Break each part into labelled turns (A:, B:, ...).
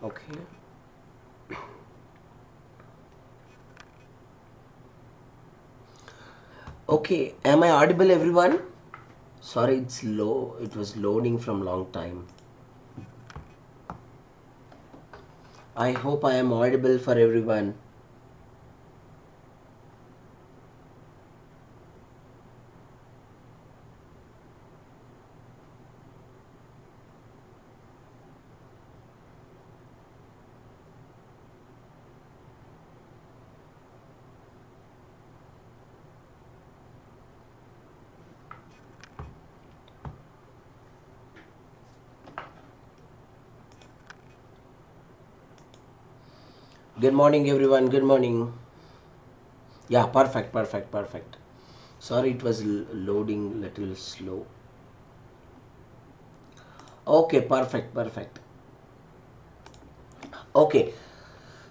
A: Okay. Okay, am I audible, everyone? Sorry, it's low. It was loading from long time. I hope I am audible for everyone. Good morning, everyone. Good morning. Yeah, perfect, perfect, perfect. Sorry, it was loading little slow. Okay, perfect, perfect. Okay,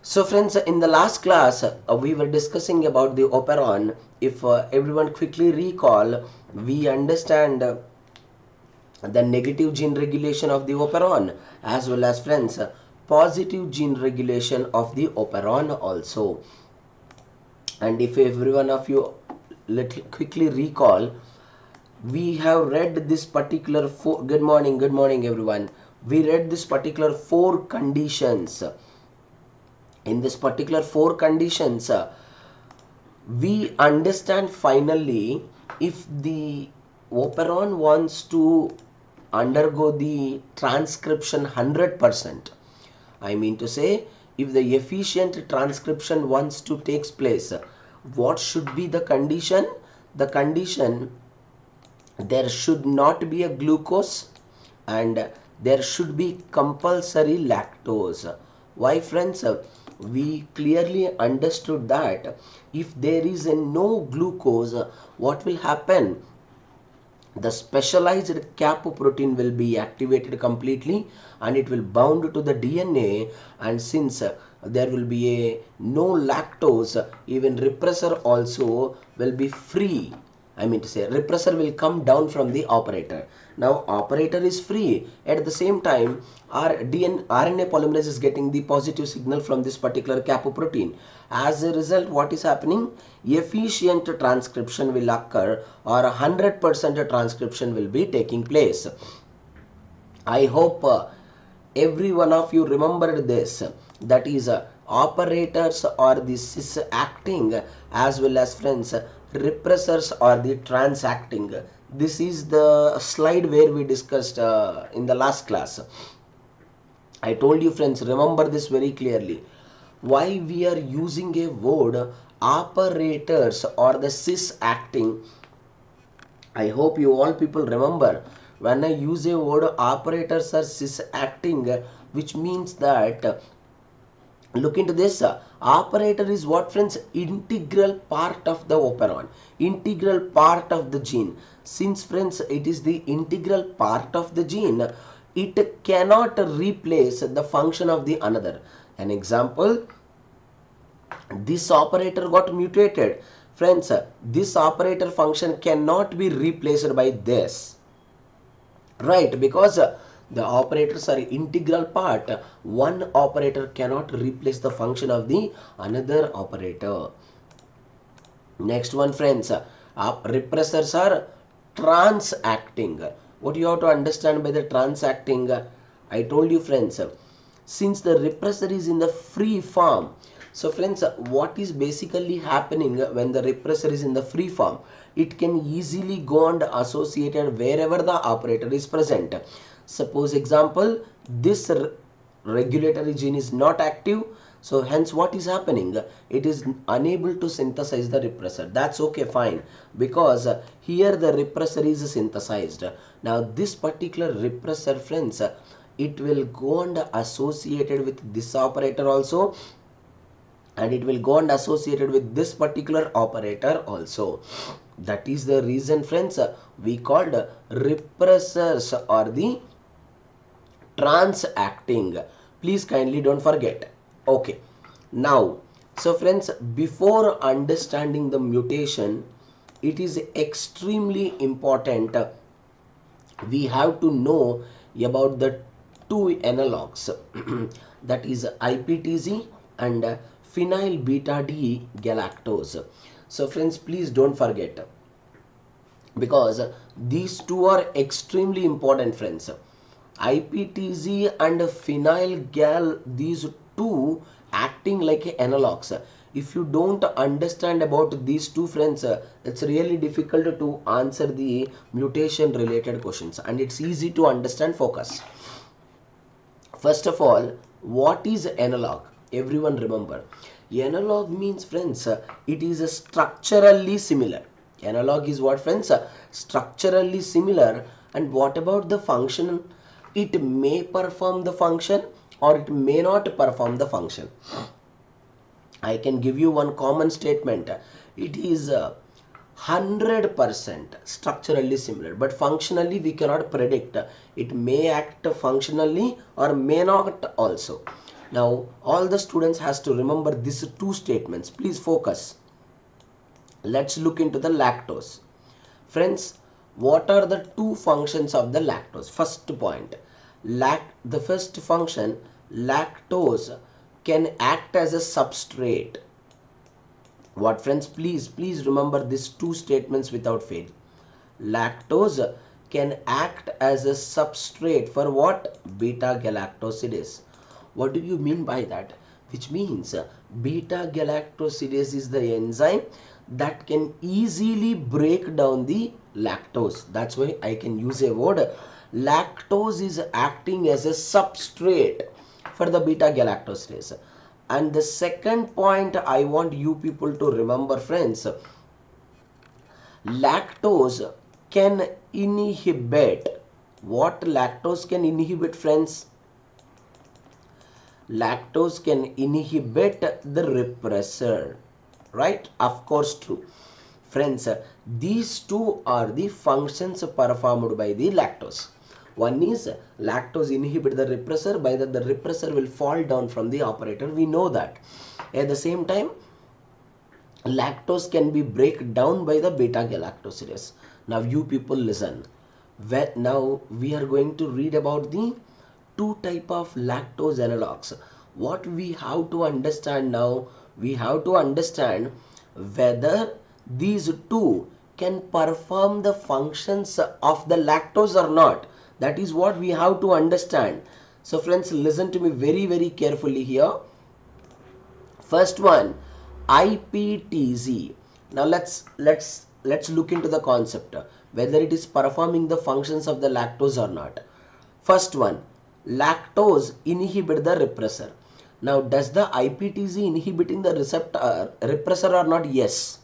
A: so friends, in the last class, we were discussing about the operon. If everyone quickly recall, we understand the negative gene regulation of the operon, as well as friends, positive gene regulation of the operon also. And if every one of you let quickly recall, we have read this particular good morning everyone. We read this particular four conditions. In this particular four conditions, we understand finally if the operon wants to undergo the transcription 100%. I mean to say, if the efficient transcription wants to takes place, what should be the condition? The condition, there should not be a glucose and there should be compulsory lactose. Why, friends? We clearly understood that if there is a no glucose, what will happen? The specialized cap protein will be activated completely and it will bound to the DNA, and since there will be a no lactose, even repressor also will be free. I mean to say, repressor will come down from the operator. Now operator is free. At the same time, our RNA polymerase is getting the positive signal from this particular capoprotein. As a result, what is happening? Efficient transcription will occur, or 100% transcription will be taking place. I hope every one of you remembered this. That is, operators or the cis acting, as well as friends, repressors or the trans acting. This is the slide where we discussed in the last class. I told you, friends, remember this very clearly. Why we are using a word operators or the cis acting. I hope you all people remember, when I use a word operators or cis acting, which means that, look into this, operator is what, friends? Integral part of the operon, integral part of the gene. Since, friends, it is the integral part of the gene, it cannot replace the function of the another. An example, this operator got mutated. Friends, this operator function cannot be replaced by this, right? Because the operators are integral part. One operator cannot replace the function of the another operator. Next one, friends, repressors are trans-acting. What you have to understand by the trans-acting? I told you, friends, since the repressor is in the free form. So, friends, what is basically happening when the repressor is in the free form? It can easily go and associated wherever the operator is present. Suppose example, this regulatory gene is not active, so hence what is happening? It is unable to synthesize the repressor. That's okay, fine, because here the repressor is synthesized. Now this particular repressor, friends, it will go and associated with this operator also, and it will go and associated with this particular operator also. That is the reason, friends, we called repressors or the trans-acting. Please kindly don't forget. Okay, now, so friends, before understanding the mutation, it is extremely important, we have to know about the two analogs. that is IPTZ and phenyl beta D galactose. So friends, please don't forget, because these two are extremely important friends. IPTZ and phenyl gal, these two acting like analogs. If you don't understand about these two friends, it's really difficult to answer the mutation related questions, and it's easy to understand. Focus. First of all, what is analog? Everyone remember. Analog means friends, it is a structurally similar. Analog is what friends? Structurally similar. And what about the function? It may perform the function or it may not perform the function. I can give you one common statement. It is 100% structurally similar, but functionally we cannot predict. It may act functionally or may not also. Now all the students has to remember these two statements. Please focus. Let's look into the lactose. Friends, what are the two functions of the lactose? First point, the first function, lactose can act as a substrate. What friends? Please remember these two statements without fail. Lactose can act as a substrate for what? Beta galactosidase. What do you mean by that? Which means beta galactosidase is the enzyme that can easily break down the lactose. That's why I can use a word. Lactose is acting as a substrate for the beta galactosidase. And the second point I want you people to remember friends, lactose can inhibit. What lactose can inhibit friends? Lactose can inhibit the repressor, right? Of course true. Friends, these two are the functions performed by the lactose. One is lactose inhibit the repressor, by that the repressor will fall down from the operator. We know that. At the same time, lactose can be break down by the beta galactosidase. Now you people listen. Now we are going to read about the two type of lactose analogs. What we have to understand now, we have to understand whether these two can perform the functions of the lactose or not. That is what we have to understand. So friends, listen to me very carefully here. First one, IPTZ. Now let's look into the concept, whether it is performing the functions of the lactose or not. First one, lactose inhibit the repressor. Now does the IPTZ inhibiting the repressor or not? Yes.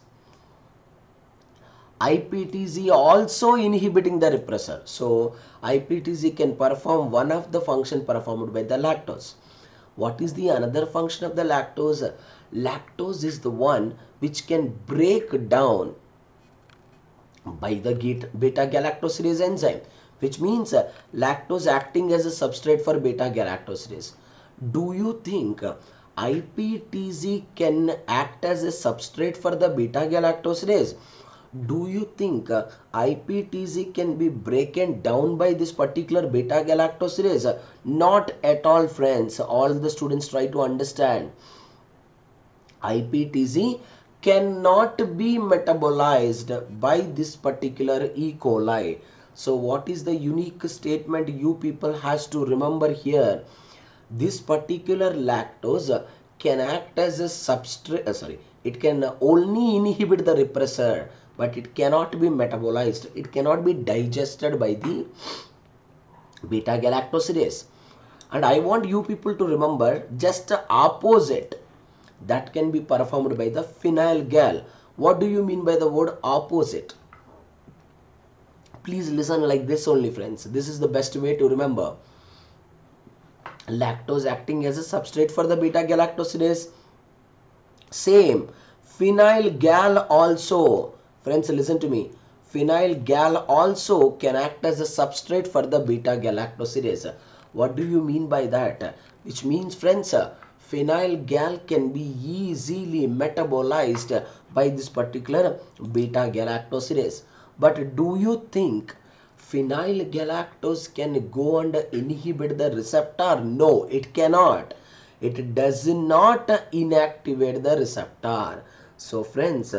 A: IPTZ also inhibiting the repressor. So IPTZ can perform one of the function performed by the lactose. What is the another function of the lactose? Lactose is the one which can break down by the beta galactosidase enzyme, which means lactose acting as a substrate for beta galactosidase. Do you think IPTZ can act as a substrate for the beta galactosidase? Do you think IPTZ can be broken down by this particular beta galactosidase? Not at all friends. All the students try to understand. IPTZ cannot be metabolized by this particular E. coli. So what is the unique statement you people has to remember here? This particular lactose can act as a substrate, it can only inhibit the repressor, but it cannot be metabolized. It cannot be digested by the beta galactosidase. And I want you people to remember just the opposite that can be performed by the phenyl gal. What do you mean by the word opposite? Please listen like this only friends. This is the best way to remember. Lactose acting as a substrate for the beta galactosidase. Same. Phenyl gal also. Friends, listen to me. Phenyl gal also can act as a substrate for the beta galactosidase. What do you mean by that? Which means friends, phenyl gal can be easily metabolized by this particular beta galactosidase. But do you think phenyl galactose can go and inhibit the receptor? No, it cannot. it does not inactivate the receptor. So friends,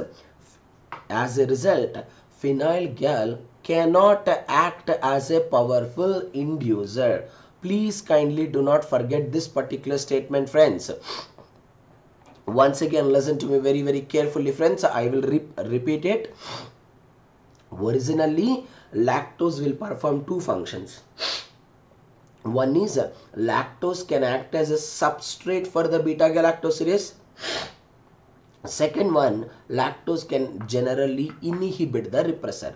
A: as a result, phenyl gal cannot act as a powerful inducer. Please kindly do not forget this particular statement, friends. Once again, listen to me very carefully, friends. I will repeat it. Originally, lactose will perform two functions. One is lactose can act as a substrate for the beta-galactosidase. Second one, lactose can generally inhibit the repressor.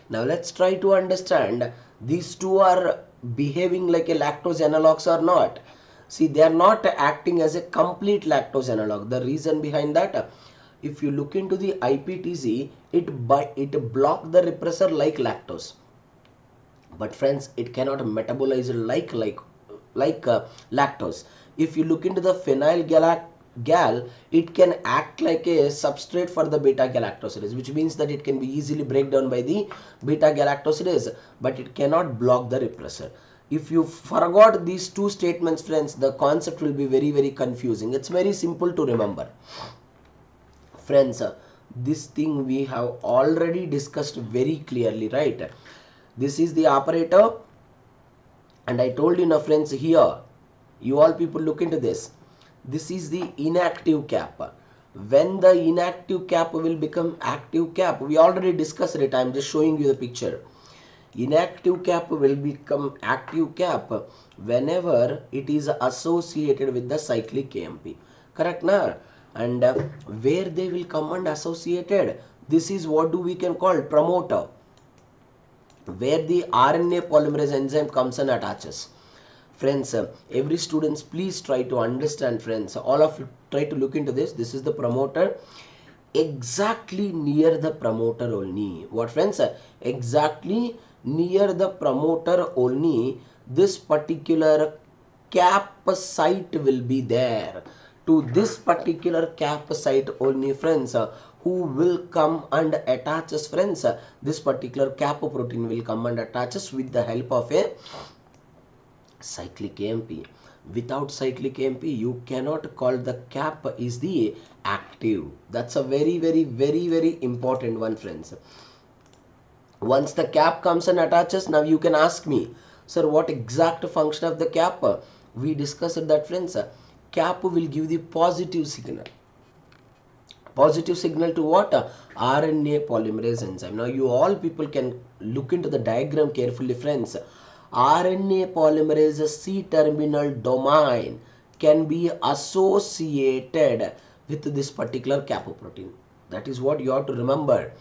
A: Now let's try to understand these two are behaving like a lactose analogs or not. See, they are not acting as a complete lactose analog. The reason behind that, if you look into the IPTC, it block the repressor like lactose. But friends, it cannot metabolize like lactose. If you look into the phenyl gal, it can act like a substrate for the beta galactosidase, which means that it can be easily break down by the beta galactosidase, but it cannot block the repressor. If you forgot these two statements, friends, the concept will be very confusing. It's very simple to remember. Friends, this thing we have already discussed very clearly, right? This is the operator, and I told you now, friends, here, you all people look into this. This is the inactive cap. When the inactive cap will become active cap, we already discussed it. I am just showing you the picture. Inactive cap will become active cap whenever it is associated with the cyclic AMP. Correct now? And where they will come and associated, this is what we can call promoter, where the RNA polymerase enzyme comes and attaches. Friends, every students, please try to understand, friends. All of you try to look into this. This is the promoter. Exactly near the promoter only. What, friends? Exactly near the promoter only, this particular cap site will be there. To this particular cap site only, friends, who will come and attaches, friends, this particular cap protein will come and attaches with the help of a cyclic AMP. Without cyclic AMP, you cannot call the cap is the active. That's a very important one, friends. Once the cap comes and attaches, now you can ask me, sir, what exact function of the cap? We discussed that, friends. Cap will give the positive signal. Positive signal to what? RNA polymerase enzyme. Now you all people can look into the diagram carefully, friends. RNA polymerase C-terminal domain can be associated with this particular capoprotein. That is what you have to remember.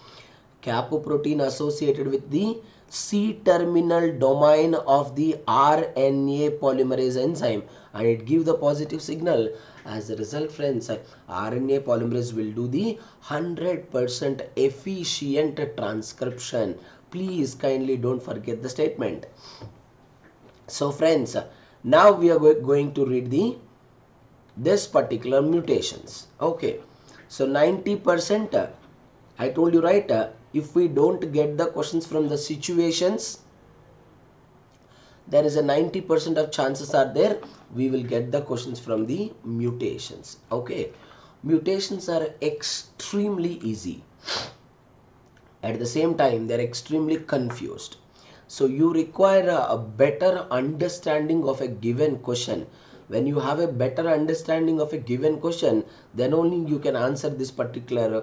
A: Capoprotein associated with the C-terminal domain of the RNA polymerase enzyme, and it gives the positive signal. As a result, friends, RNA polymerase will do the 100% efficient transcription. Please kindly don't forget the statement. So friends, now we are going to read this particular mutations. Okay, so 90%, I told you, right, if we don't get the questions from the situations, there is a 90% of chances are there we will get the questions from the mutations. Okay, mutations are extremely easy. At the same time, they are extremely confused. So you require a better understanding of a given question. When you have a better understanding of a given question, then only you can answer this particular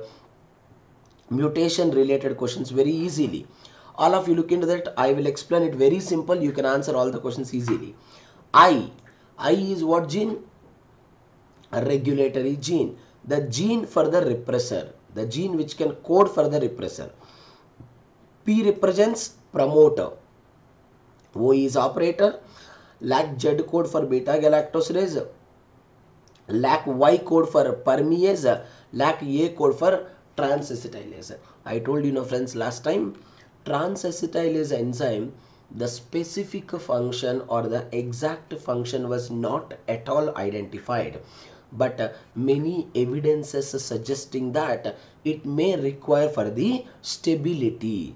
A: mutation related questions very easily. All of you look into that. I will explain it very simple. You can answer all the questions easily. I is what gene? A regulatory gene. The gene for the repressor. The gene which can code for the repressor. P represents promoter. O is operator. Lac Z code for beta galactosidase. Lac Y code for permease. Lac A code for transacetylase. I told you, know, friends, last time, transacetylase enzyme, the specific function or the exact function was not at all identified, but many evidences suggesting that it may require for the stability.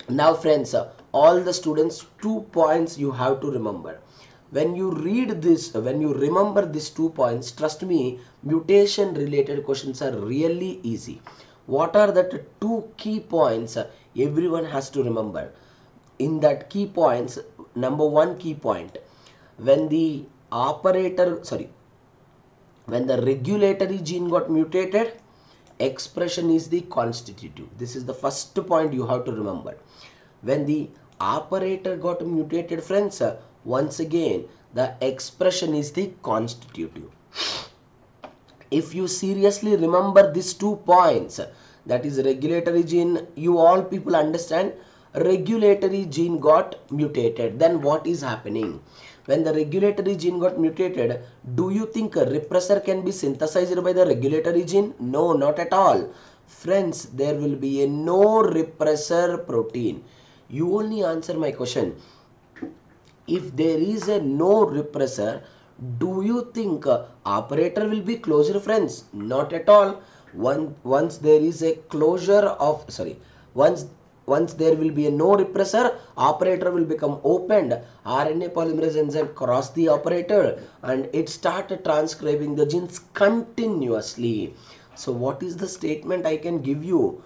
A: Now friends, all the students, 2 points you have to remember. When you read this, when you remember these 2 points, trust me, mutation related questions are really easy. What are the two key points everyone has to remember? In that key points, number one key point, when the when the regulatory gene got mutated, expression is the constitutive. This is the first point you have to remember. When the operator got mutated, friends, once again the expression is the constitutive. If you seriously remember these 2 points, that is regulatory gene, you all people understand, regulatory gene got mutated, then what is happening? When the regulatory gene got mutated, do you think a repressor can be synthesized by the regulatory gene? No, not at all. Friends, there will be a no repressor protein. You only answer my question. If there is a no repressor, do you think operator will be closed, friends? Not at all. Once there is a closure of, once there will be a no repressor, operator will become opened. RNA polymerase enzyme cross the operator and it started transcribing the genes continuously. So what is the statement I can give you?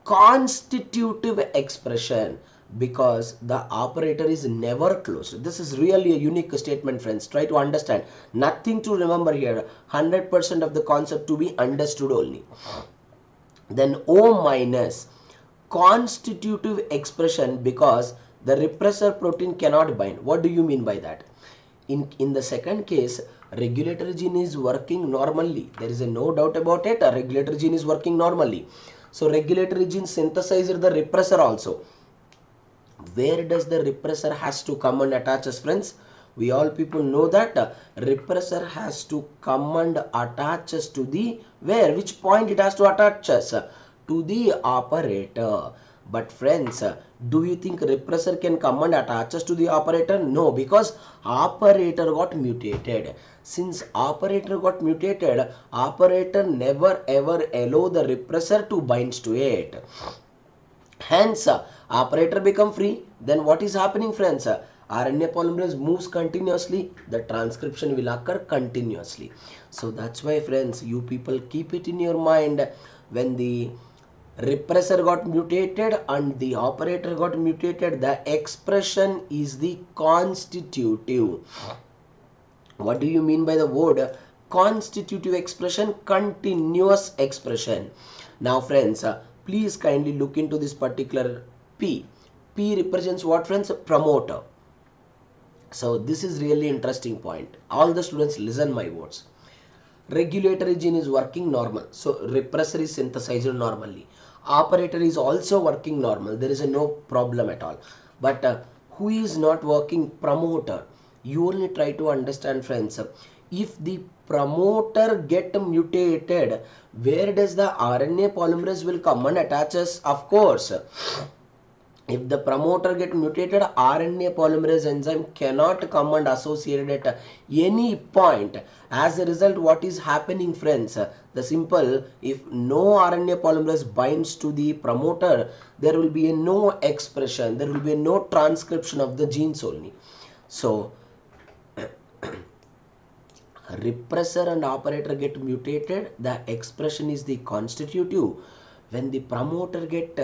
A: Constitutive expression, because the operator is never closed. This is really a unique statement, friends. Try to understand. Nothing to remember here. 100% of the concept to be understood only. Then O minus, constitutive expression, because the repressor protein cannot bind. What do you mean by that? In the second case, regulatory gene is working normally. There is no doubt about it. A regulatory gene is working normally. So regulatory gene synthesizes the repressor also. Where does the repressor has to come and attach us, friends? We all people know that repressor has to come and attach us to the, where, which point it has to attach us? To the operator. But friends, do you think repressor can come and attach us to the operator? No, because operator got mutated. Since operator got mutated, operator never ever allow the repressor to bind to it. Hence, operator become free. Then what is happening, friends? RNA polymerase moves continuously. The transcription will occur continuously. So that's why, friends, you people keep it in your mind. When the repressor got mutated and the operator got mutated, the expression is the constitutive. What do you mean by the word constitutive expression? Continuous expression. Now, friends, please kindly look into this particular P. P represents what, friends? Promoter. So this is really interesting point. All the students listen my words. Regulatory gene is working normal. So repressor is synthesized normally. Operator is also working normal. There is no problem at all. But who is not working? Promoter. You only try to understand, friends. If the promoter get mutated, where does the RNA polymerase will come and attach us? Of course, if the promoter get mutated, RNA polymerase enzyme cannot come and associate it at any point. As a result, what is happening, friends? The simple, if no RNA polymerase binds to the promoter, there will be no expression, there will be no transcription of the genes only. So repressor and operator get mutated, the expression is the constitutive. When the promoter get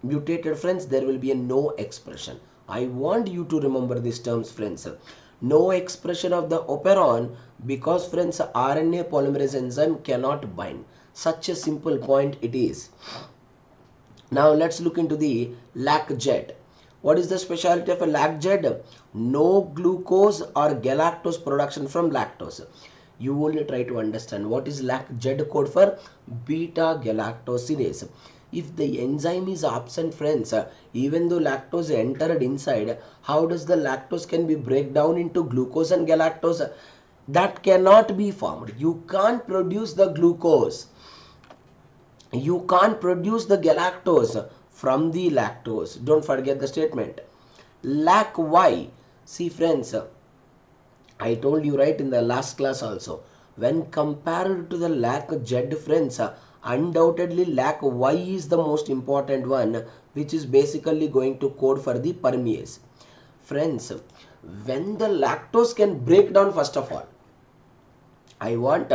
A: mutated, friends, there will be no expression. I want you to remember these terms, friends. No expression of the operon, because, friends, RNA polymerase enzyme cannot bind. Such a simple point it is. Now let's look into the LAC-Z. What is the specialty of a LAC-Z? No glucose or galactose production from lactose. You only try to understand what is LAC-Z code for? Beta galactosidase. If the enzyme is absent, friends, even though lactose entered inside, how does the lactose can be break down into glucose and galactose? That cannot be formed. You can't produce the glucose. You can't produce the galactose from the lactose. Don't forget the statement. Lac-Y. See, friends, I told you right in the last class also. When compared to the LAC-Z, friends, undoubtedly Lac-Y is the most important one, which is basically going to code for the permease. Friends, when the lactose can break down, first of all, I want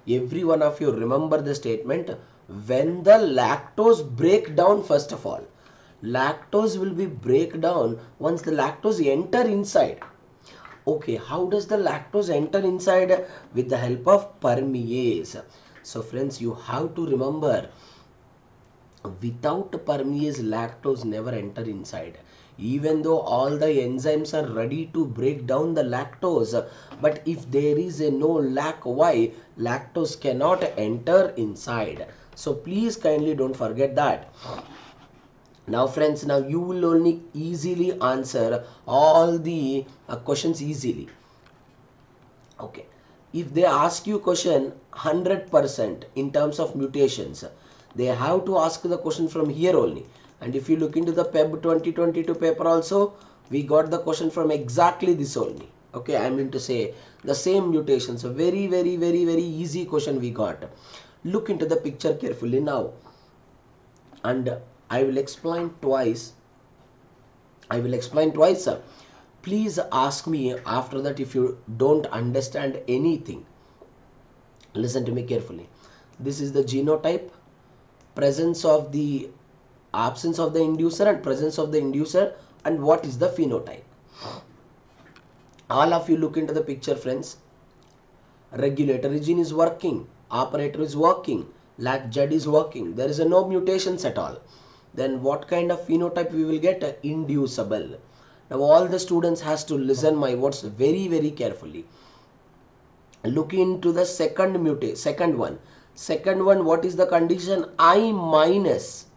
A: every one of you remember the statement, when the lactose break down, first of all, lactose will be break down once the lactose enter inside. Okay, how does the lactose enter inside? With the help of permease. So friends, you have to remember, without permease, lactose never enter inside. Even though all the enzymes are ready to break down the lactose, but if there is a no lac Y, lactose cannot enter inside. So please kindly don't forget that. Now friends, now you will only easily answer all the questions easily. Okay, if they ask you question 100% in terms of mutations, they have to ask the question from here only. And if you look into the PEB 2022 paper also, we got the question from exactly this only. Okay, I mean to say the same mutations. A very easy question we got. Look into the picture carefully now, and I will explain twice. Please ask me after that if you don't understand anything. Listen to me carefully. This is the genotype, presence of the absence of the inducer and presence of the inducer, and what is the phenotype. All of you look into the picture, friends. Regulatory gene is working, operator is working, LAC-Z is working. There is no mutations at all. Then what kind of phenotype we will get? Inducible. Now all the students has to listen my words very carefully. Look into the second one. Second one, what is the condition? I minus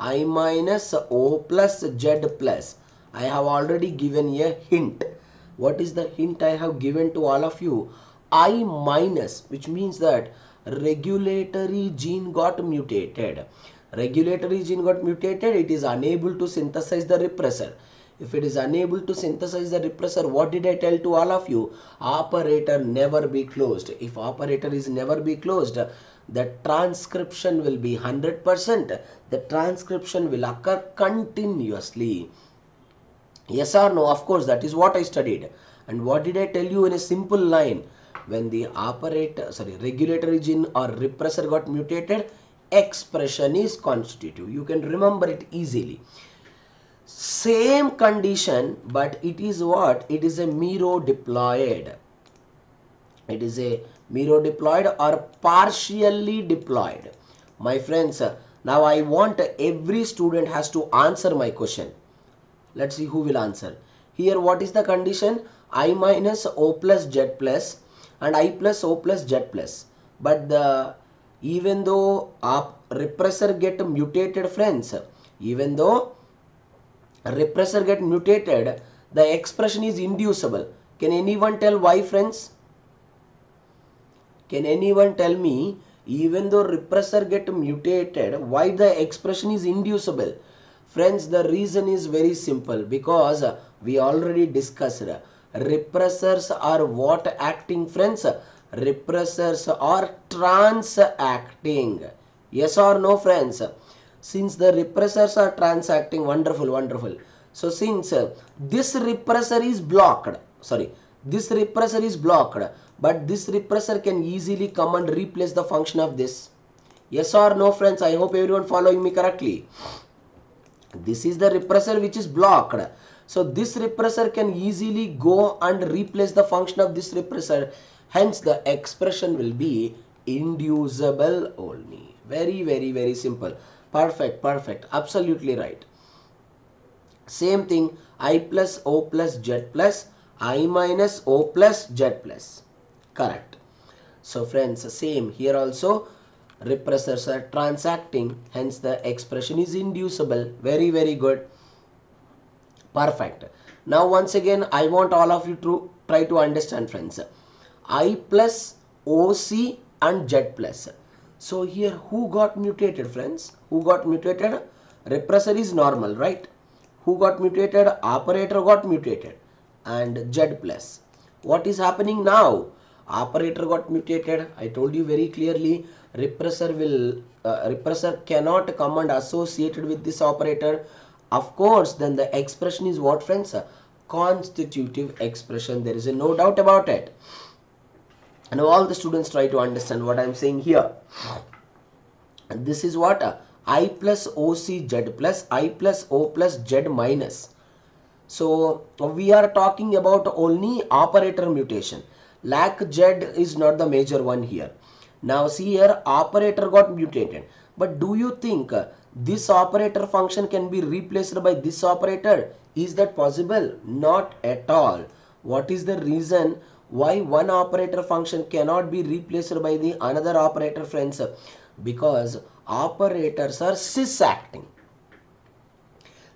A: O plus Z plus. I have already given a hint. What is the hint I have given to all of you? I minus, which means that regulatory gene got mutated. Regulatory gene got mutated, it is unable to synthesize the repressor. If it is unable to synthesize the repressor, what did I tell to all of you? Operator never be closed. If operator is never be closed, the transcription will be 100%. The transcription will occur continuously. Yes or no? Of course, that is what I studied. And what did I tell you in a simple line? When the regulatory gene or repressor got mutated, expression is constitutive. You can remember it easily. Same condition, but it is what? It is a mero-diploid. It is a mero-diploid or partially diploid. My friends, now I want every student has to answer my question. Let's see who will answer. Here what is the condition? I minus O plus Z plus and I plus O plus Z plus. But even though repressor get mutated, friends, even though repressor get mutated, the expression is inducible. Can anyone tell why, friends? Can anyone tell me, even though repressor get mutated, why the expression is inducible? Friends, the reason is very simple, because we already discussed repressors are what acting, friends? Repressors are trans-acting. Yes or no, friends? Since the repressors are trans-acting, wonderful. So since this repressor is blocked, this repressor is blocked, but this repressor can easily come and replace the function of this. Yes or no, friends? I hope everyone following me correctly. This is the repressor which is blocked. So this repressor can easily go and replace the function of this repressor. Hence the expression will be inducible only. Very simple. Perfect. Absolutely right. Same thing, I plus O plus Z plus, I minus O plus Z plus. Correct. So friends, same here also. Repressors are transacting, hence the expression is inducible. Very good. Perfect. Now once again, I want all of you to try to understand, friends. I plus OC and Z plus. So here who got mutated, friends? Who got mutated? Repressor is normal, right? Who got mutated? Operator got mutated. And Z plus. What is happening now? Operator got mutated. I told you very clearly, repressor cannot come and associated with this operator. Of course, then the expression is what, friends? constitutive expression. There is no doubt about it. And all the students try to understand what I am saying here. And this is what I plus OC Z plus I plus O plus Z minus. So we are talking about only operator mutation. Lac Z is not the major one here. Now see here, operator got mutated. But do you think this operator function can be replaced by this operator? Is that possible? Not at all. What is the reason why one operator function cannot be replaced by the another operator, friends? Because operators are cis-acting.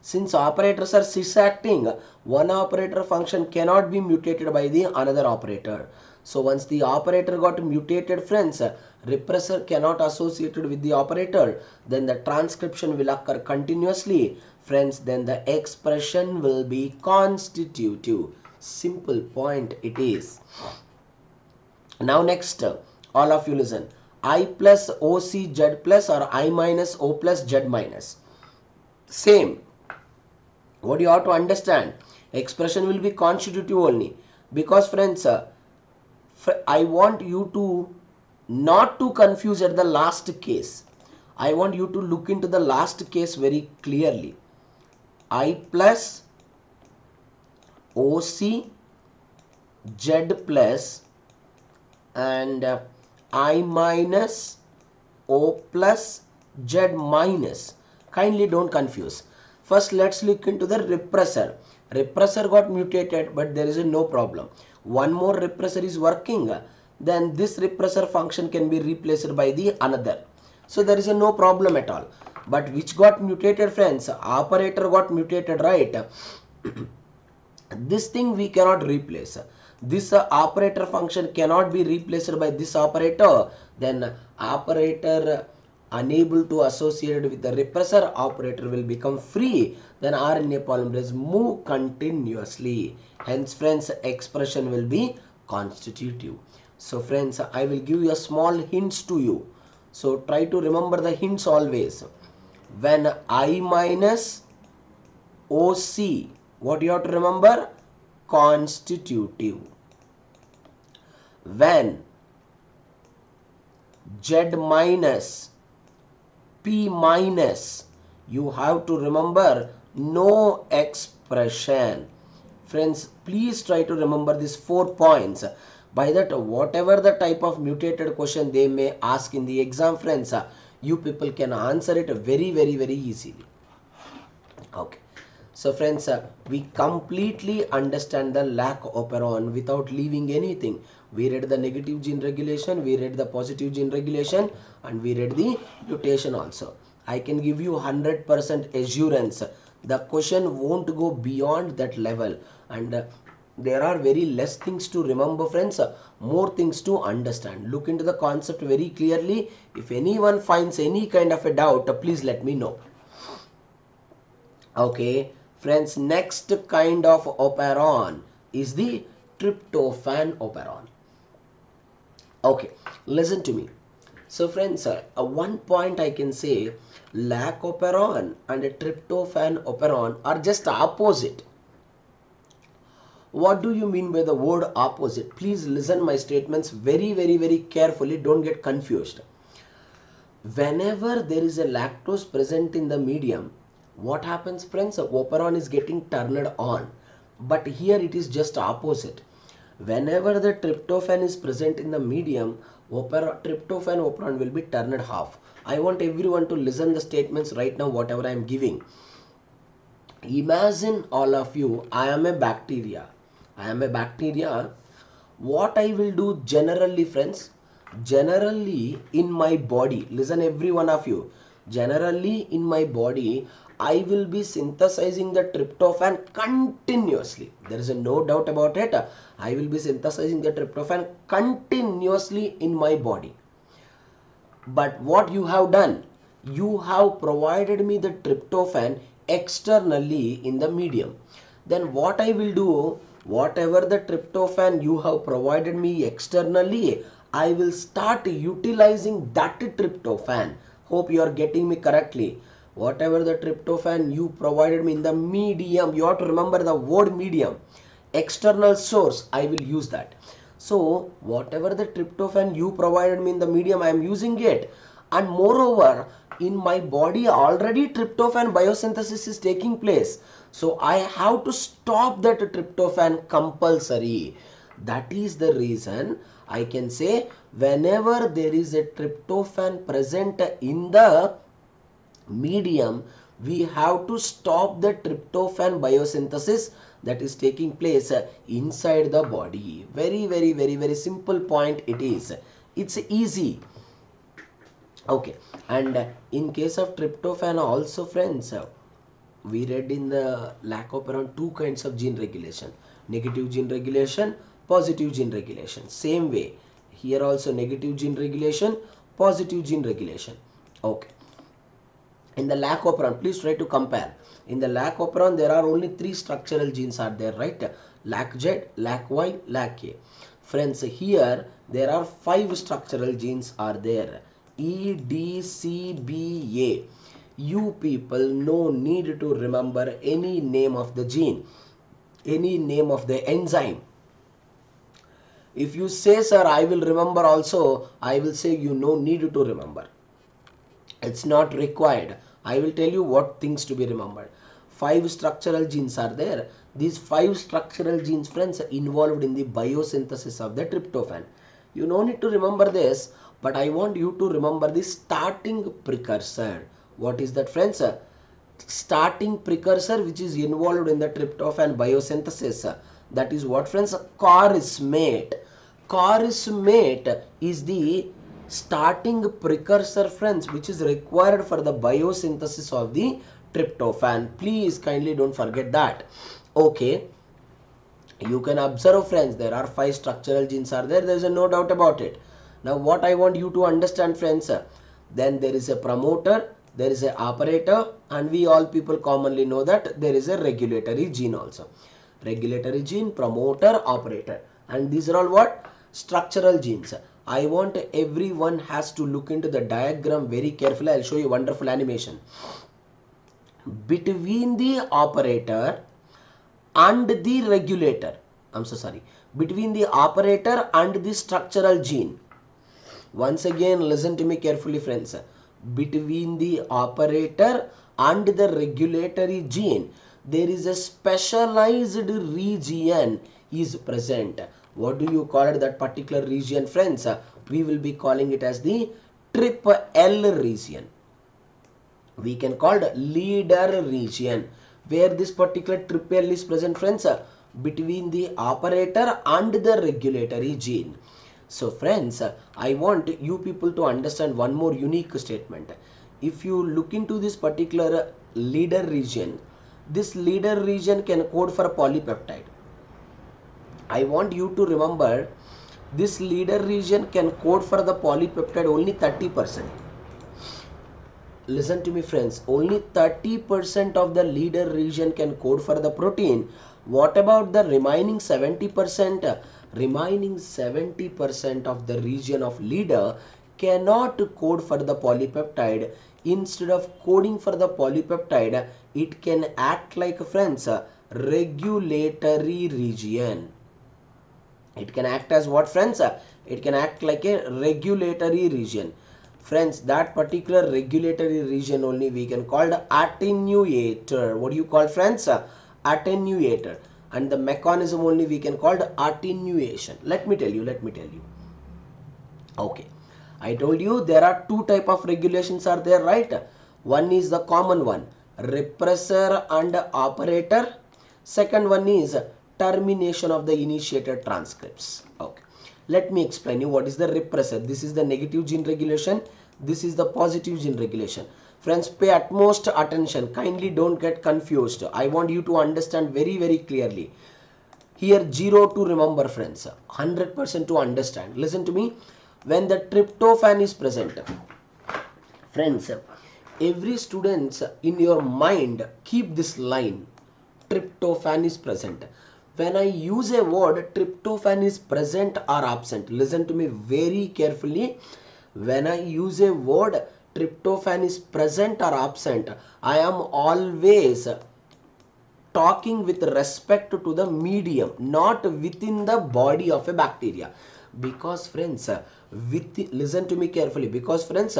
A: Since operators are cis-acting, one operator function cannot be mutated by the another operator. So once the operator got mutated, friends, repressor cannot associated with the operator, then the transcription will occur continuously. Friends, then the expression will be constitutive. Simple point it is. Now next, all of you listen. I plus OC Z plus or I minus O plus Z minus. Same. What you have to understand, expression will be constitutive only, because friends, I want you to not to confuse at the last case. I want you to look into the last case very clearly. I plus OC Z plus and I minus O plus Z minus. Kindly don't confuse. First, let's look into the repressor. Repressor got mutated, but there is no problem. One more repressor is working, then this repressor function can be replaced by the another. So there is no problem at all. But which got mutated, friends? Operator got mutated, right? This thing we cannot replace. This operator function cannot be replaced by this operator. Then operator unable to associate with the repressor operator will become free. Then RNA polymerase move continuously. Hence, friends, expression will be constitutive. So friends, I will give you a small hints to you. So try to remember the hints always. When I minus OC, what you have to remember? Constitutive. When Z minus P minus, you have to remember no expression. Friends, please try to remember these 4 points. By that, whatever the type of mutated question they may ask in the exam, friends, you people can answer it very easily. Okay. So friends, we completely understand the Lac Operon without leaving anything. We read the negative gene regulation, we read the positive gene regulation, and we read the mutation also. I can give you 100% assurance. The question won't go beyond that level, and there are very less things to remember, friends, more things to understand. Look into the concept very clearly. If anyone finds any kind of a doubt, please let me know. Okay. Friends, next kind of operon is the tryptophan operon. Okay, listen to me. So friends, one point I can say, Lac Operon and tryptophan operon are just opposite. What do you mean by the word opposite? Please listen my statements very carefully. Don't get confused. Whenever there is a lactose present in the medium, what happens, friends? Operon is getting turned on. But here it is just opposite. Whenever the tryptophan is present in the medium, tryptophan operon will be turned off. I want everyone to listen the statements right now, whatever I am giving. Imagine all of you, I am a bacteria. I am a bacteria. What I will do generally, friends? Generally in my body, listen every one of you. Generally in my body, I will be synthesizing the tryptophan continuously. There is no doubt about it. I will be synthesizing the tryptophan continuously in my body. But what you have done? You have provided me the tryptophan externally in the medium. Then what I will do? Whatever the tryptophan you have provided me externally, I will start utilizing that tryptophan. Hope you are getting me correctly. whatever the tryptophan you provided me in the medium, you have to remember the word medium, external source, I will use that. So whatever the tryptophan you provided me in the medium, I am using it. And moreover, in my body already tryptophan biosynthesis is taking place. So I have to stop that tryptophan compulsory. That is the reason I can say whenever there is a tryptophan present in the medium, we have to stop the tryptophan biosynthesis that is taking place inside the body. Very simple point it is. It's easy. Okay, and in case of tryptophan also, friends, we read in the Lac Operon two kinds of gene regulation: negative gene regulation, positive gene regulation. Same way here also, negative gene regulation, positive gene regulation. Okay, in the Lac Operon, please try to compare. In the Lac Operon, there are only 3 structural genes are there, right? Lac Z, Lac Y, Lac A. Friends, here there are 5 structural genes are there: E, D, C, B, A. You people no need to remember any name of the gene, any name of the enzyme. If you say, sir, I will remember also, I will say you no need to remember. It's not required. I will tell you what things to be remembered. 5 structural genes are there. These 5 structural genes, friends, are involved in the biosynthesis of the tryptophan. You no need to remember this, but I want you to remember the starting precursor. What is that, friends? Starting precursor which is involved in the tryptophan biosynthesis. That is what, friends? Chorismate. Chorismate is the starting precursor, friends, which is required for the biosynthesis of the tryptophan. Please kindly don't forget that. Okay, you can observe, friends, there are 5 structural genes are there. There is no doubt about it. Now what I want you to understand, friends, then there is a promoter, there is an operator, and we all people commonly know that there is a regulatory gene also. Regulatory gene, promoter, operator, and these are all what? Structural genes. I want everyone has to look into the diagram very carefully. I'll show you wonderful animation. Between the operator and the regulator, I'm so sorry, between the operator and the structural gene. Once again, listen to me carefully, friends. Between the operator and the regulatory gene, there is a specialized region is present. What do you call it, that particular region, friends? We will be calling it as the Trp region. We can call it leader region, where this particular Trp is present, friends, between the operator and the regulatory gene. So friends, I want you people to understand one more unique statement. If you look into this particular leader region, this leader region can code for polypeptide. I want you to remember this leader region can code for the polypeptide only 30%. Listen to me, friends, only 30% of the leader region can code for the protein. What about the remaining 70%? Remaining 70% of the region of leader cannot code for the polypeptide. Instead of coding for the polypeptide, it can act like, friends, regulatory region. It can act as what, friends? It can act like a regulatory region. Friends, that particular regulatory region only we can call the attenuator. What do you call, friends? Attenuator. And the mechanism only we can call the attenuation. Let me tell you. Okay, I told you there are 2 type of regulations are there, right? One is the common one, repressor and operator. Second one is termination of the initiated transcripts. Okay, let me explain you what is the repressor. This is the negative gene regulation. This is the positive gene regulation. Friends, pay utmost attention. Kindly don't get confused. I want you to understand very clearly. Here 0 to remember, friends. 100% to understand. Listen to me. When the tryptophan is present, friends, every student in your mind keep this line. Tryptophan is present. When I use a word, tryptophan is present or absent, listen to me very carefully. When I use a word, tryptophan is present or absent, I am always talking with respect to the medium, not within the body of a bacteria. Because friends, listen to me carefully, because friends,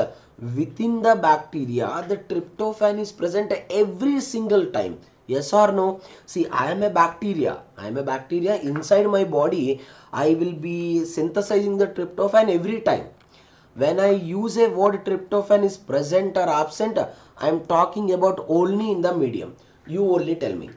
A: within the bacteria the tryptophan is present every single time. Yes or no? See, I am a bacteria. Inside my body I will be synthesizing the tryptophan every time. When I use a word tryptophan is present or absent, I am talking about only in the medium. You only tell me.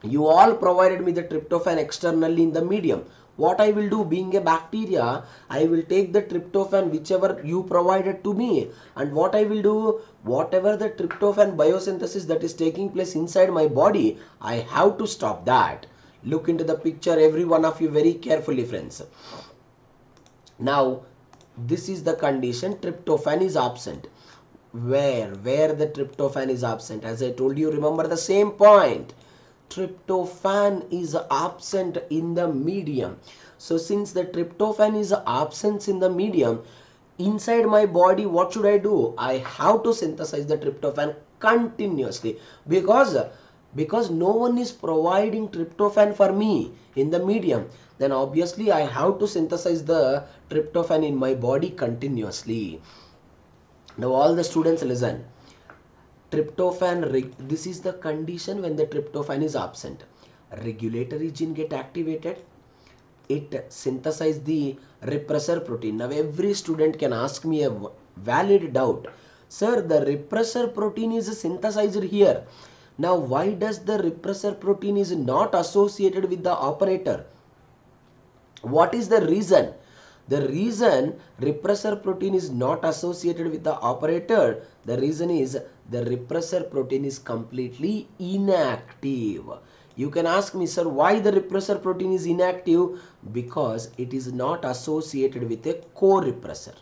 A: You all provided me the tryptophan externally in the medium. What I will do, being a bacteria, I will take the tryptophan whichever you provided to me, and what I will do, whatever the tryptophan biosynthesis that is taking place inside my body, I have to stop that. Look into the picture, every one of you, very carefully, friends. Now this is the condition, tryptophan is absent. Where the tryptophan is absent? As I told you, remember the same point. Tryptophan is absent in the medium. So since the tryptophan is absent in the medium, inside my body, what should I do? I have to synthesize the tryptophan continuously, because no one is providing tryptophan for me in the medium. Then obviously I have to synthesize the tryptophan in my body continuously. Now all the students listen. Tryptophan, this is the condition when the tryptophan is absent. Regulatory gene get activated. It synthesizes the repressor protein. Now every student can ask me a valid doubt. Sir, the repressor protein is synthesized here. Now why does the repressor protein is not associated with the operator? What is the reason? The reason repressor protein is not associated with the operator, the reason is the repressor protein is completely inactive. You can ask me, sir, why the repressor protein is inactive? Because it is not associated with a co-repressor.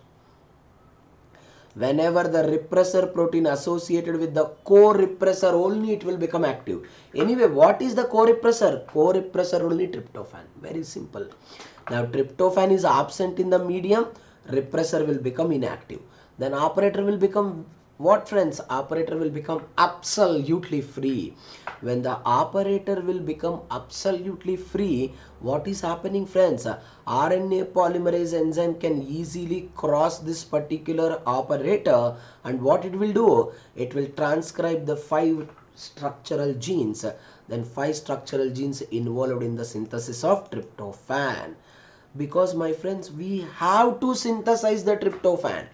A: Whenever the repressor protein associated with the co-repressor, only it will become active. Anyway, what is the co-repressor? Co-repressor only tryptophan. Very simple. Now tryptophan is absent in the medium, repressor will become inactive. Then operator will become what, friends? Operator will become absolutely free. When the operator will become absolutely free, what is happening, friends? RNA polymerase enzyme can easily cross this particular operator, and what it will do? It will transcribe the 5 structural genes. Then 5 structural genes involved in the synthesis of tryptophan. Because my friends, we have to synthesize the tryptophan.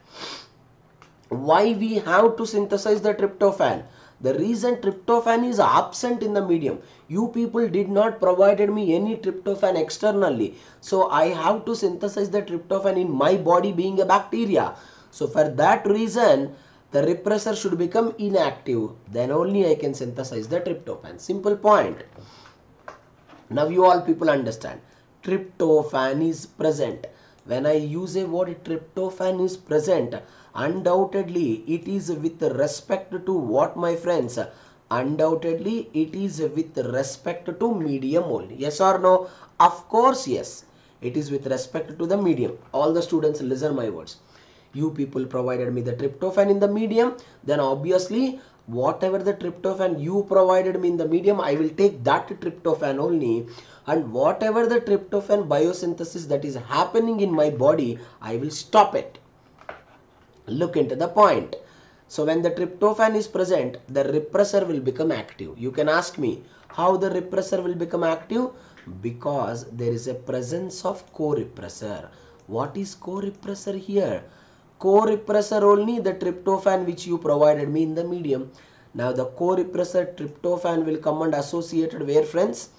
A: Why we have to synthesize the tryptophan? The reason tryptophan is absent in the medium. You people did not provided me any tryptophan externally. So I have to synthesize the tryptophan in my body, being a bacteria. So for that reason, the repressor should become inactive. Then only I can synthesize the tryptophan. Simple point. Now you all people understand. Tryptophan is present. When I use a word tryptophan is present, undoubtedly it is with respect to what, my friends? Undoubtedly it is with respect to medium only. Yes or no? Of course yes. It is with respect to the medium. All the students listen my words. You people provided me the tryptophan in the medium, then obviously whatever the tryptophan you provided me in the medium, I will take that tryptophan only, and whatever the tryptophan biosynthesis that is happening in my body, I will stop it. Look into the point. So when the tryptophan is present, the repressor will become active. You can ask me how the repressor will become active? Because there is a presence of co-repressor. What is co-repressor here? Co-repressor only the tryptophan which you provided me in the medium. Now the co-repressor tryptophan will come and associated where, friends?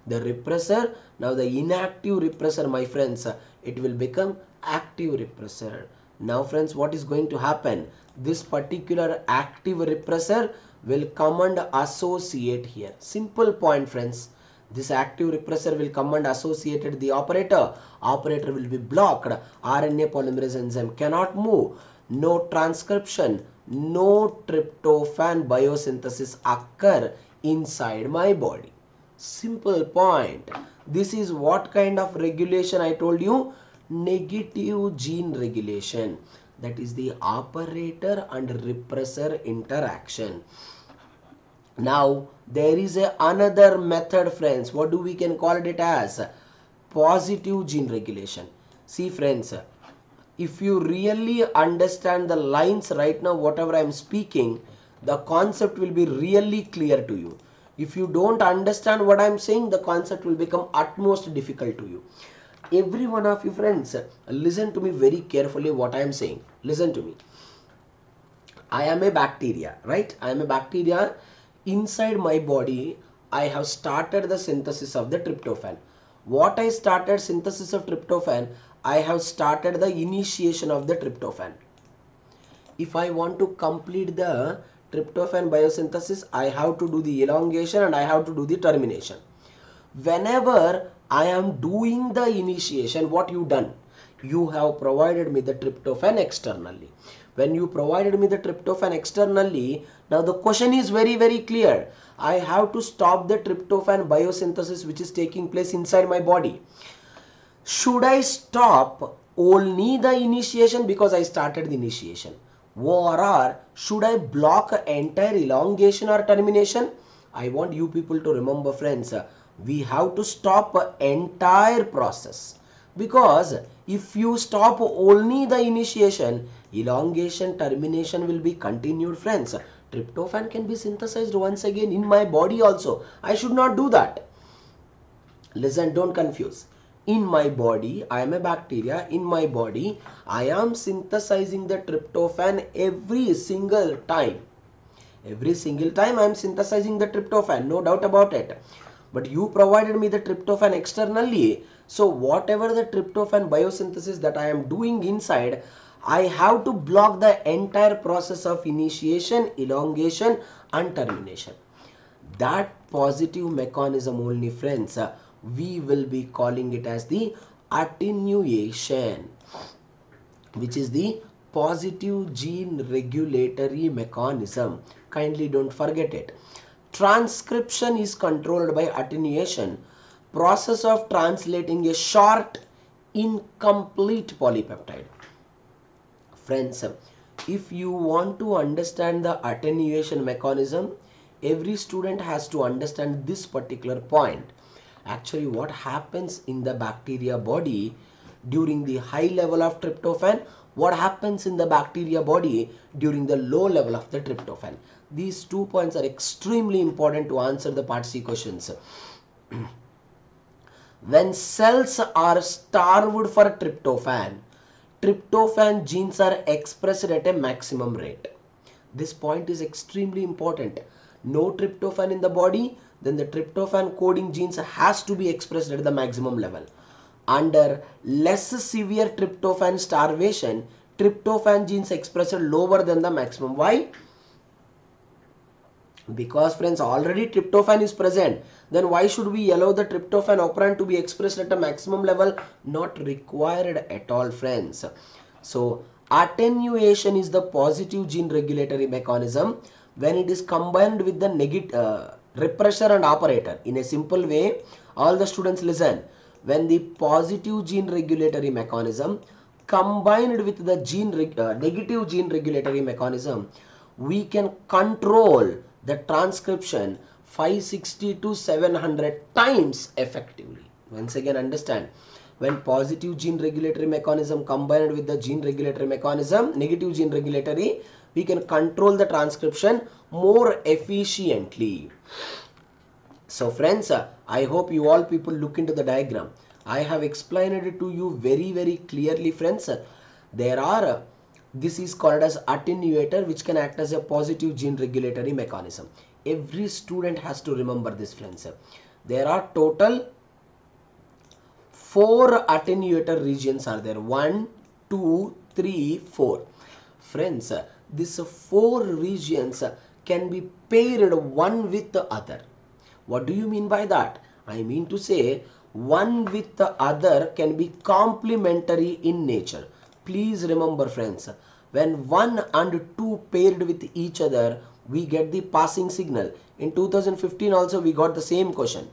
A: The repressor. Now the inactive repressor, my friends, it will become active repressor. Now friends, what is going to happen? This particular active repressor will come and associate here. Simple point, friends. This active repressor will come and associated the operator. Operator will be blocked. RNA polymerase enzyme cannot move. No transcription, no tryptophan biosynthesis occur inside my body. Simple point. This is what kind of regulation I told you? Negative gene regulation. that is the operator and repressor interaction. Now there is another method, friends. What do we can call it as? Positive gene regulation. See friends, if you really understand the lines right now, whatever I am speaking, the concept will be really clear to you. If you don't understand what I am saying, the concept will become utmost difficult to you. Every one of you friends, listen to me very carefully what I am saying. Listen to me. I am a bacteria, right? I am a bacteria. Inside my body, I have started the synthesis of the tryptophan. What I started synthesis of tryptophan, I have started the initiation of the tryptophan. If I want to complete the tryptophan biosynthesis, I have to do the elongation and I have to do the termination. Whenever I am doing the initiation, what you done? You have provided me the tryptophan externally. When you provided me the tryptophan externally, now the question is very clear. I have to stop the tryptophan biosynthesis which is taking place inside my body. Should I stop only the initiation because I started the initiation? Or should I block entire elongation or termination? I want you people to remember friends, we have to stop entire process, because if you stop only the initiation, elongation, termination will be continued friends. Tryptophan can be synthesized once again in my body also. I should not do that. Listen, don't confuse. In my body, I am a bacteria. In my body, I am synthesizing the tryptophan every single time. Every single time I am synthesizing the tryptophan, no doubt about it. But you provided me the tryptophan externally. So whatever the tryptophan biosynthesis that I am doing inside, I have to block the entire process of initiation, elongation and termination. That positive mechanism only friends, we will be calling it as the attenuation, which is the positive gene regulatory mechanism. Kindly don't forget it. Transcription is controlled by attenuation, process of translating a short incomplete polypeptide. Friends, if you want to understand the attenuation mechanism, every student has to understand this particular point. Actually, what happens in the bacteria body during the high level of tryptophan, what happens in the bacteria body during the low level of the tryptophan. These 2 points are extremely important to answer the part C questions. When cells are starved for tryptophan, tryptophan genes are expressed at a maximum rate. This point is extremely important. No tryptophan in the body, then the tryptophan coding genes has to be expressed at the maximum level. Under less severe tryptophan starvation, tryptophan genes expressed lower than the maximum. Why? Because friends, already tryptophan is present. Then why should we allow the tryptophan operon to be expressed at a maximum level? Not required at all friends. So attenuation is the positive gene regulatory mechanism when it is combined with the negative repressor and operator. In a simple way, all the students listen. When the positive gene regulatory mechanism combined with the negative gene regulatory mechanism, we can control the transcription 560 to 700 times effectively. Once again, understand, when positive gene regulatory mechanism combined with the gene regulatory mechanism, negative gene regulatory, we can control the transcription more efficiently. So friends, I hope you all people look into the diagram. I have explained it to you very clearly friends. There are this is called as attenuator, which can act as a positive gene regulatory mechanism. Every student has to remember this friends. There are total 4 attenuator regions are there. 1, 2, 3, 4. Friends, these 4 regions can be paired one with the other. What do you mean by that? I mean to say one with the other can be complementary in nature. Please remember friends, when 1 and 2 paired with each other, we get the passing signal. In 2015 also we got the same question.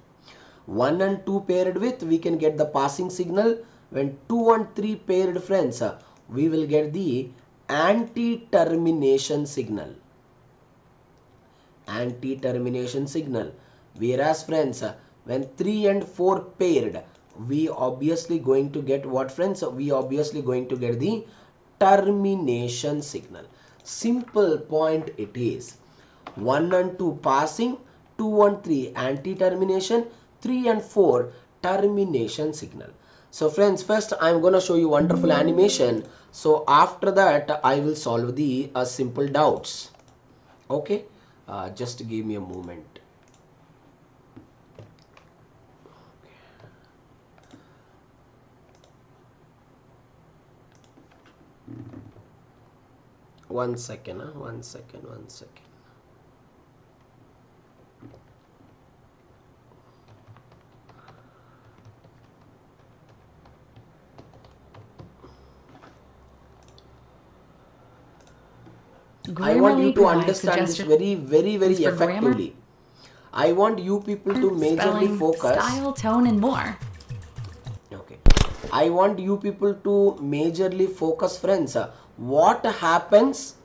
A: 1 and 2 paired with, we can get the passing signal. When 2 and 3 paired friends, we will get the anti-termination signal. Anti-termination signal. Whereas friends, when 3 and 4 paired, we obviously going to get what friends? We obviously going to get the termination signal. Simple point it is. 1 and 2 passing, 2 and 3 anti-termination, 3 and 4 termination signal. So friends, first I am going to show you wonderful animation. So after that I will solve the simple doubts. Okay, just give me a moment. One second. I want you to understand this very effectively. I want you people to majorly focus.
B: Style, tone, and more.
A: Okay. I want you people to majorly focus, friends. What happens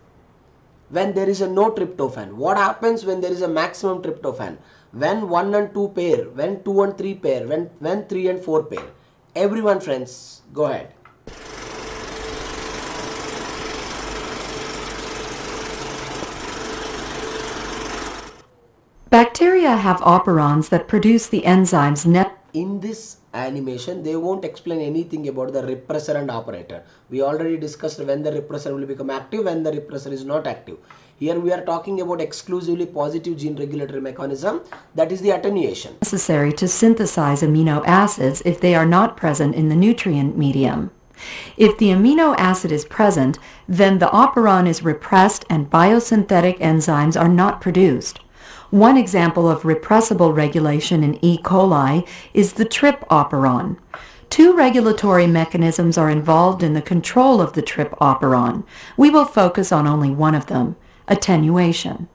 A: when there is a no tryptophan? What happens when there is a maximum tryptophan? When 1 and 2 pair, when 2 and 3 pair, when 3 and 4 pair. Everyone friends, go ahead.
B: Bacteria have operons that produce the enzymes NET.
A: In this animation, they won't explain anything about the repressor and operator. We already discussed when the repressor will become active, when the repressor is not active. Here we are talking about exclusively positive gene regulatory mechanism, that is the attenuation.
B: Necessary to synthesize amino acids if they are not present in the nutrient medium. If the amino acid is present, then the operon is repressed and biosynthetic enzymes are not produced. One example of repressible regulation in E. coli is the Trp Operon. Two regulatory mechanisms are involved in the control of the Trp Operon. We will focus on only one of them, attenuation.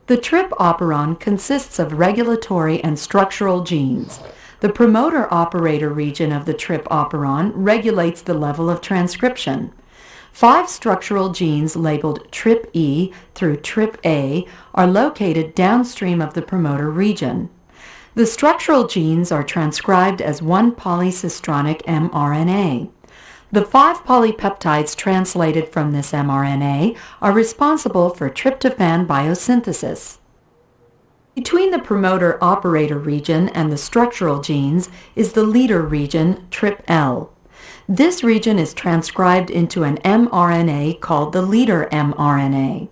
B: The Trp Operon consists of regulatory and structural genes. The promoter-operator region of the Trp Operon regulates the level of transcription. 5 structural genes labeled Trp through Trp are located downstream of the promoter region. The structural genes are transcribed as one polycistronic mRNA. The 5 polypeptides translated from this mRNA are responsible for tryptophan biosynthesis. Between the promoter-operator region and the structural genes is the leader region, Trp. This region is transcribed into an mRNA called the leader mRNA.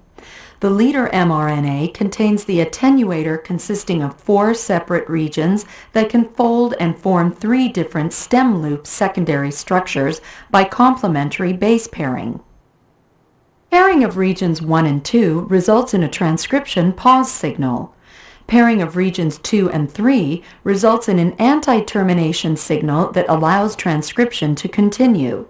B: The leader mRNA contains the attenuator consisting of 4 separate regions that can fold and form 3 different stem loop secondary structures by complementary base pairing. Pairing of regions 1 and 2 results in a transcription pause signal. Pairing of regions 2 and 3 results in an anti-termination signal that allows transcription to continue.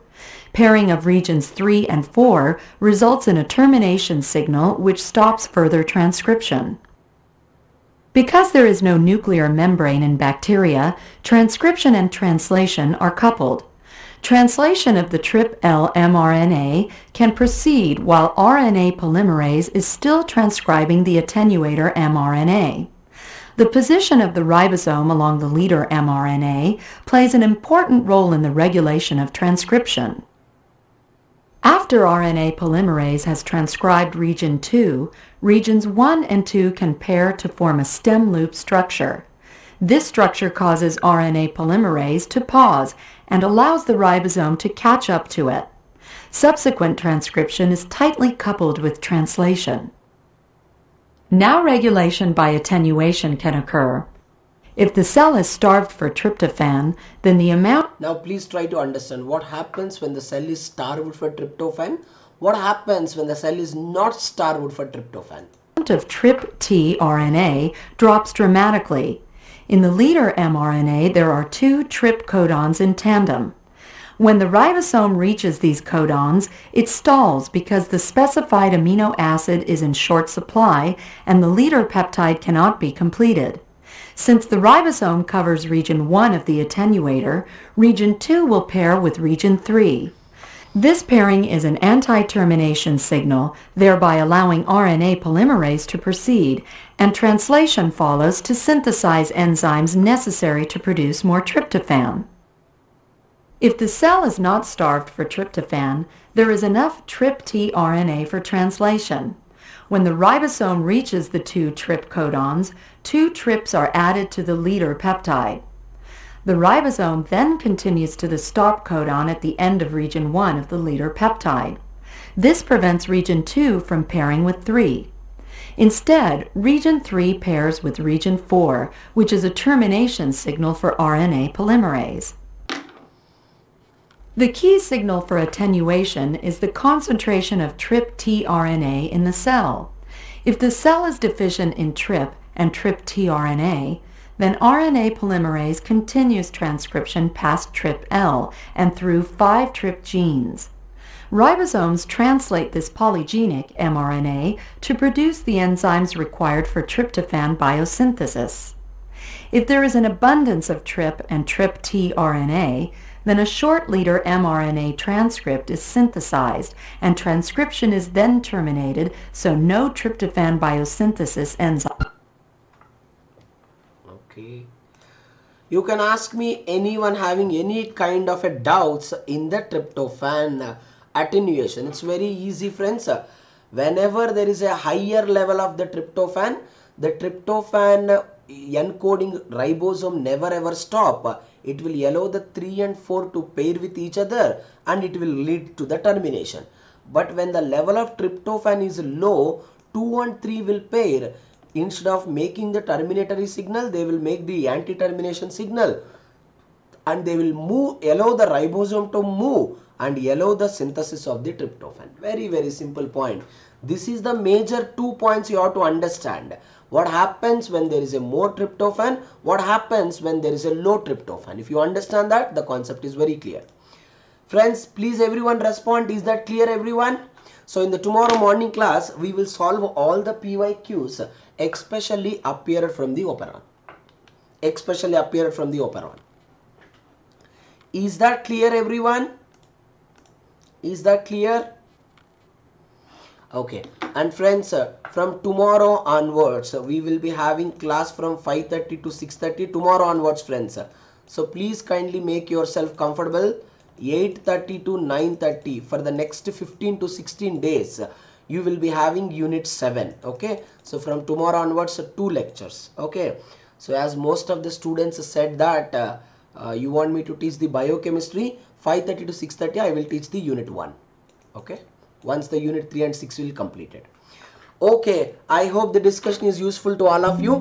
B: Pairing of regions 3 and 4 results in a termination signal which stops further transcription. Because there is no nuclear membrane in bacteria, transcription and translation are coupled. Translation of the Trp mRNA can proceed while RNA polymerase is still transcribing the attenuator mRNA. The position of the ribosome along the leader mRNA plays an important role in the regulation of transcription. After RNA polymerase has transcribed region 2, regions 1 and 2 can pair to form a stem loop structure. This structure causes RNA polymerase to pause and allows the ribosome to catch up to it. Subsequent transcription is tightly coupled with translation. Now regulation by attenuation can occur. If the cell is starved for tryptophan, then the amount...
A: Now please try to understand what happens when the cell is starved for tryptophan. What happens when the cell is not starved for tryptophan?
B: Of tRNA drops dramatically. In the leader mRNA, there are 2 Trp codons in tandem. When the ribosome reaches these codons, it stalls because the specified amino acid is in short supply and the leader peptide cannot be completed. Since the ribosome covers region 1 of the attenuator, region 2 will pair with region 3. This pairing is an anti-termination signal, thereby allowing RNA polymerase to proceed, and translation follows to synthesize enzymes necessary to produce more tryptophan. If the cell is not starved for tryptophan, there is enough Trp for translation. When the ribosome reaches the two trip codons, two trips are added to the leader peptide. The ribosome then continues to the stop codon at the end of region 1 of the leader peptide. This prevents region 2 from pairing with 3. Instead, region 3 pairs with region 4, which is a termination signal for RNA polymerase. The key signal for attenuation is the concentration of Trp in the cell. If the cell is deficient in Trp and Trp then RNA polymerase continues transcription past Trp and through 5' genes. Ribosomes translate this polygenic mRNA to produce the enzymes required for tryptophan biosynthesis. If there is an abundance of Trp and Trp then a short leader mRNA transcript is synthesized, and transcription is then terminated, so no tryptophan biosynthesis enzyme.
A: Okay. You can ask me anyone having any kind of a doubts in the tryptophan attenuation. It's very easy, friends. Whenever there is a higher level of the tryptophan encoding ribosome never ever stop. It will allow the 3 and 4 to pair with each other and it will lead to the termination. But when the level of tryptophan is low, 2 and 3 will pair. Instead of making the terminatory signal, they will make the anti-termination signal and they will allow the ribosome to move and allow the synthesis of the tryptophan. Very, very simple point. This is the major 2 points you have to understand. What happens when there is a more tryptophan? What happens when there is a low tryptophan? If you understand that, the concept is very clear. Friends, please everyone respond. Is that clear, everyone? So in the tomorrow morning class, we will solve all the PYQs, especially appeared from the operon. Is that clear, everyone? Is that clear? Okay. And friends, from tomorrow onwards, we will be having class from 5:30 to 6:30 tomorrow onwards, friends. So please kindly make yourself comfortable. 8:30 to 9:30 for the next 15 to 16 days. You will be having unit 7. Okay. So from tomorrow onwards, 2 lectures. Okay. So as most of the students said that you want me to teach the biochemistry, 5:30 to 6:30 I will teach the unit 1. Okay. Once the unit 3 and 6 will completed. Okay. I hope the discussion is useful to all of you.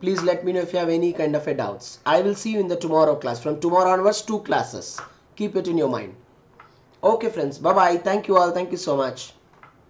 A: Please let me know if you have any kind of a doubts. I will see you in the tomorrow class. From tomorrow onwards, 2 classes. Keep it in your mind. Okay, friends. Bye-bye. Thank you all. Thank you so much.